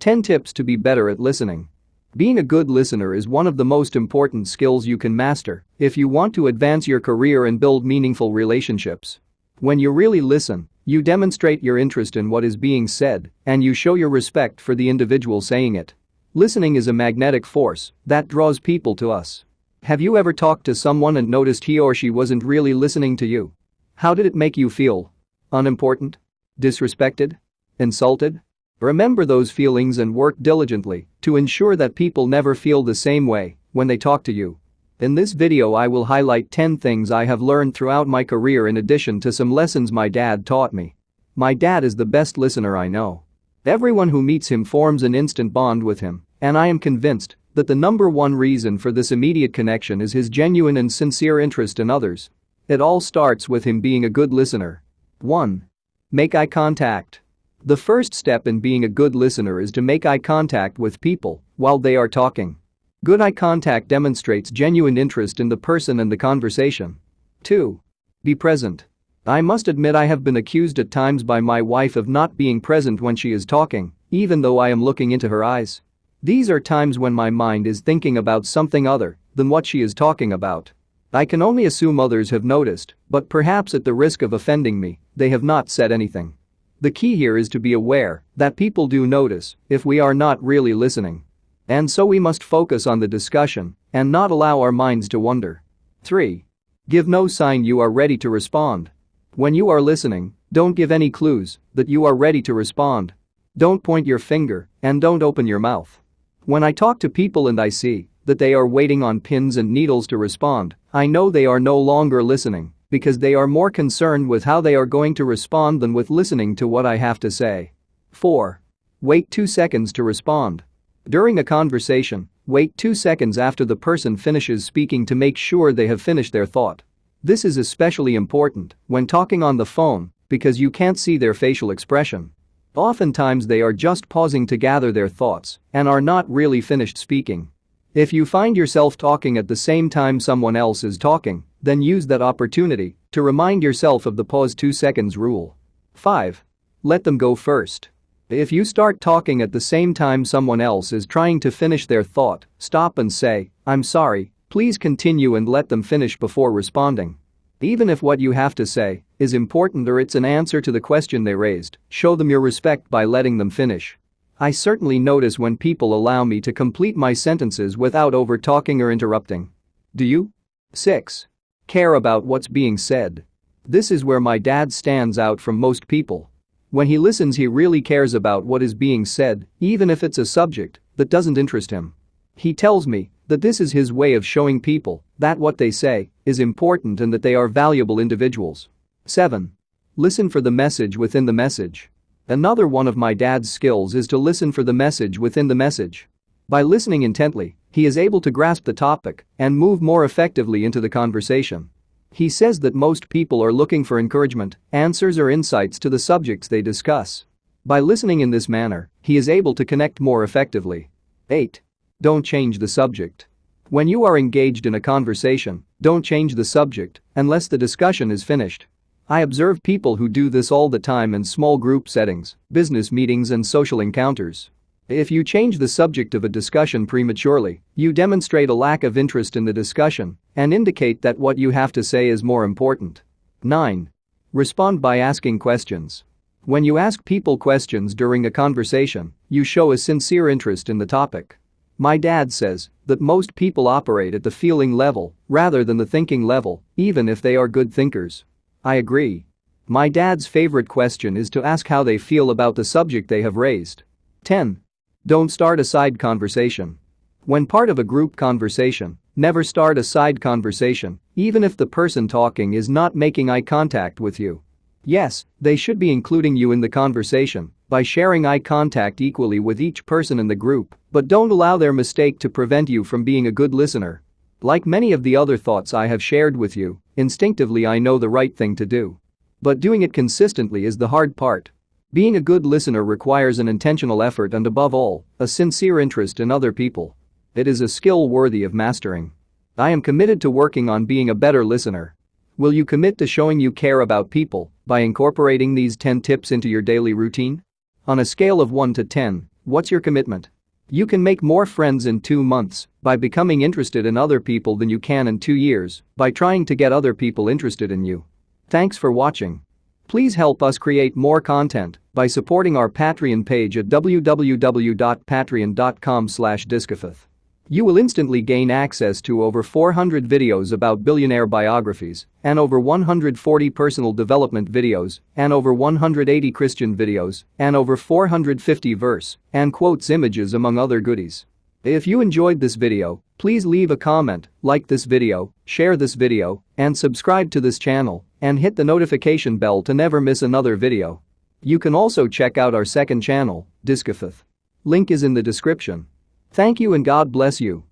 10 tips to be better at listening. Being a good listener is one of the most important skills you can master if you want to advance your career and build meaningful relationships. When you really listen, you demonstrate your interest in what is being said and you show your respect for the individual saying it. Listening is a magnetic force that draws people to us. Have you ever talked to someone and noticed he or she wasn't really listening to you? How did it make you feel? Unimportant? Disrespected? Insulted? Remember those feelings and work diligently to ensure that people never feel the same way when they talk to you. In this video I will highlight 10 things I have learned throughout my career in addition to some lessons my dad taught me. My dad is the best listener I know. Everyone who meets him forms an instant bond with him, and I am convinced that the number one reason for this immediate connection is his genuine and sincere interest in others. It all starts with him being a good listener. 1. Make eye contact. The first step in being a good listener is to make eye contact with people while they are talking. Good eye contact demonstrates genuine interest in the person and the conversation. 2. Be present. I must admit I have been accused at times by my wife of not being present when she is talking, even though I am looking into her eyes. These are times when my mind is thinking about something other than what she is talking about. I can only assume others have noticed, but perhaps at the risk of offending me, they have not said anything. The key here is to be aware that people do notice if we are not really listening. And so we must focus on the discussion and not allow our minds to wander. 3. Give no sign you are ready to respond. When you are listening, don't give any clues that you are ready to respond. Don't point your finger and don't open your mouth. When I talk to people and I see that they are waiting on pins and needles to respond, I know they are no longer listening because they are more concerned with how they are going to respond than with listening to what I have to say. 4. Wait 2 seconds to respond. During a conversation, wait 2 seconds after the person finishes speaking to make sure they have finished their thought. This is especially important when talking on the phone because you can't see their facial expression. Oftentimes they are just pausing to gather their thoughts and are not really finished speaking. If you find yourself talking at the same time someone else is talking, then use that opportunity to remind yourself of the pause 2 seconds rule. 5. Let them go first. If you start talking at the same time someone else is trying to finish their thought, stop and say, "I'm sorry, please continue," and let them finish before responding. Even if what you have to say is important or it's an answer to the question they raised, show them your respect by letting them finish. I certainly notice when people allow me to complete my sentences without over-talking or interrupting. Do you? 6. Care about what's being said. This is where my dad stands out from most people. When he listens, he really cares about what is being said, even if it's a subject that doesn't interest him. He tells me that this is his way of showing people that what they say is important and that they are valuable individuals. 7. Listen for the message within the message. Another one of my dad's skills is to listen for the message within the message. By listening intently, he is able to grasp the topic and move more effectively into the conversation. He says that most people are looking for encouragement, answers or insights to the subjects they discuss. By listening in this manner, he is able to connect more effectively. 8. Don't change the subject. When you are engaged in a conversation, don't change the subject unless the discussion is finished. I observe people who do this all the time in small group settings, business meetings and social encounters. If you change the subject of a discussion prematurely, you demonstrate a lack of interest in the discussion and indicate that what you have to say is more important. 9. Respond by asking questions. When you ask people questions during a conversation, you show a sincere interest in the topic. My dad says that most people operate at the feeling level rather than the thinking level, even if they are good thinkers. I agree. My dad's favorite question is to ask how they feel about the subject they have raised. 10. Don't start a side conversation. When part of a group conversation, never start a side conversation, even if the person talking is not making eye contact with you. Yes, they should be including you in the conversation by sharing eye contact equally with each person in the group, but don't allow their mistake to prevent you from being a good listener. Like many of the other thoughts I have shared with you, instinctively I know the right thing to do. But doing it consistently is the hard part. Being a good listener requires an intentional effort and above all, a sincere interest in other people. It is a skill worthy of mastering. I am committed to working on being a better listener. Will you commit to showing you care about people by incorporating these 10 tips into your daily routine? On a scale of 1 to 10, What's your commitment? You can make more friends in 2 months by becoming interested in other people than you can in 2 years by trying to get other people interested in you. Thanks for watching. Please help us create more content by supporting our Patreon page at www.patreon.com/discofith. You will instantly gain access to over 400 videos about billionaire biographies and over 140 personal development videos and over 180 Christian videos and over 450 verse and quotes images among other goodies. If you enjoyed this video, please leave a comment, like this video, share this video, and subscribe to this channel and hit the notification bell to never miss another video. You can also check out our second channel, Discofith. Link is in the description. Thank you and God bless you.